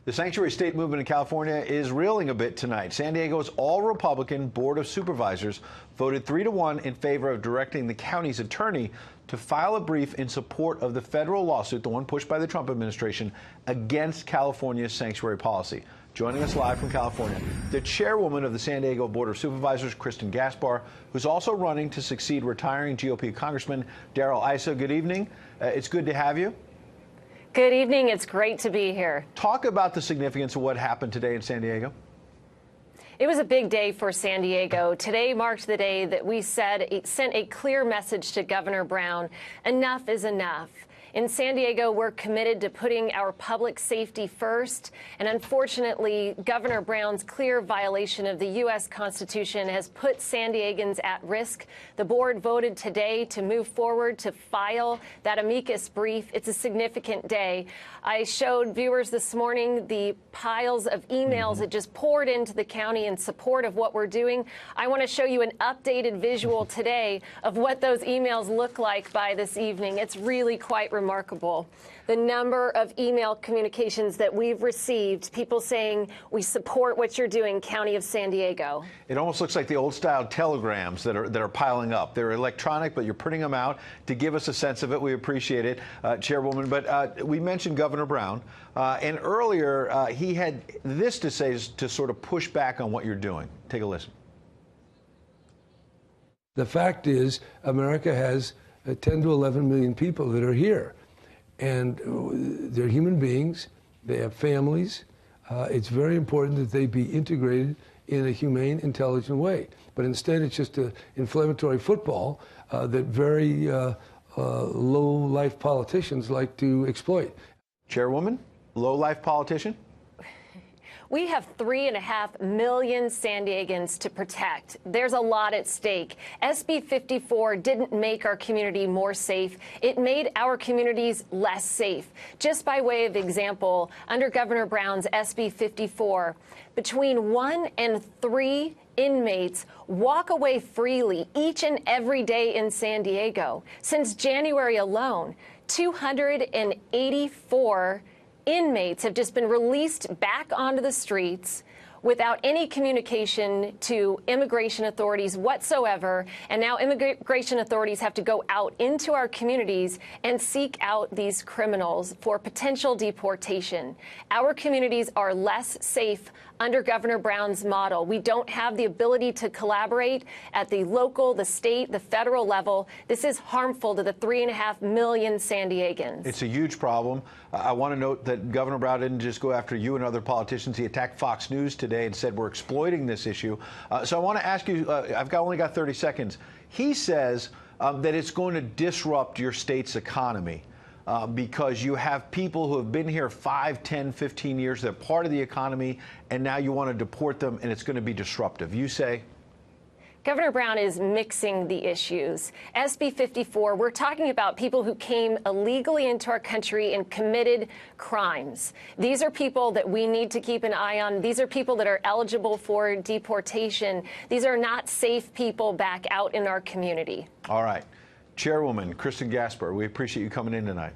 The sanctuary state movement in California is reeling a bit tonight. San Diego's all-Republican Board of Supervisors voted 3-1 in favor of directing the county's attorney to file a brief in support of the federal lawsuit, the one pushed by the Trump administration, against California's sanctuary policy. Joining us live from California, the chairwoman of the San Diego Board of Supervisors, Kristen Gaspar, who's also running to succeed retiring GOP Congressman Darrell Issa. Good evening. It's good to have you. Good evening. It's great to be here. Talk about the significance of what happened today in San Diego. It was a big day for San Diego. Today marked the day that we sent a clear message to Governor Brown. Enough is enough. In San Diego, we're committed to putting our public safety first. And unfortunately, Governor Brown's clear violation of the U.S. Constitution has put San Diegans at risk. The board voted today to move forward to file that amicus brief. It's a significant day. I showed viewers this morning the piles of emails that just poured into the county in support of what we're doing. I want to show you an updated visual today of what those emails look like by this evening. It's really quite remarkable. The number of email communications that we've received, people saying, we support what you're doing, County of San Diego. It almost looks like the old-style telegrams that are piling up. They're electronic, but you're printing them out to give us a sense of it. We appreciate it, Chairwoman. But we mentioned Governor Brown, and earlier he had this to say to sort of push back on what you're doing. Take a listen. The fact is, America has 10 to 11 million people that are here. And they're human beings. They have families. It's very important that they be integrated in a humane, intelligent way. But instead, it's just an inflammatory football that very low-life politicians like to exploit. Chairwoman, low-life politician? We have 3.5 million San Diegans to protect. There's a lot at stake. SB 54 didn't make our community more safe. It made our communities less safe. Just by way of example, under Governor Brown's SB 54, between 1 and 3 inmates walk away freely each and every day in San Diego. Since January alone, 284 inmates have just been released back onto the streets without any communication to immigration authorities whatsoever. And now immigration authorities have to go out into our communities and seek out these criminals for potential deportation. Our communities are less safe under Governor Brown's model. We don't have the ability to collaborate at the local, the state, the federal level. This is harmful to the 3.5 million San Diegans. It's a huge problem. I want to note that Governor Brown didn't just go after you and other politicians. He attacked Fox News today and said we're exploiting this issue. So I want to ask you, only got 30 seconds. He says that it's going to disrupt your state's economy. Because you have people who have been here 5, 10, 15 years, they're part of the economy, and now you want to deport them, and it's going to be disruptive. You say? Governor Brown is mixing the issues. SB 54, we're talking about people who came illegally into our country and committed crimes. These are people that we need to keep an eye on. These are people that are eligible for deportation. These are not safe people back out in our community. All right. Chairwoman Kristen Gaspar, we appreciate you coming in tonight.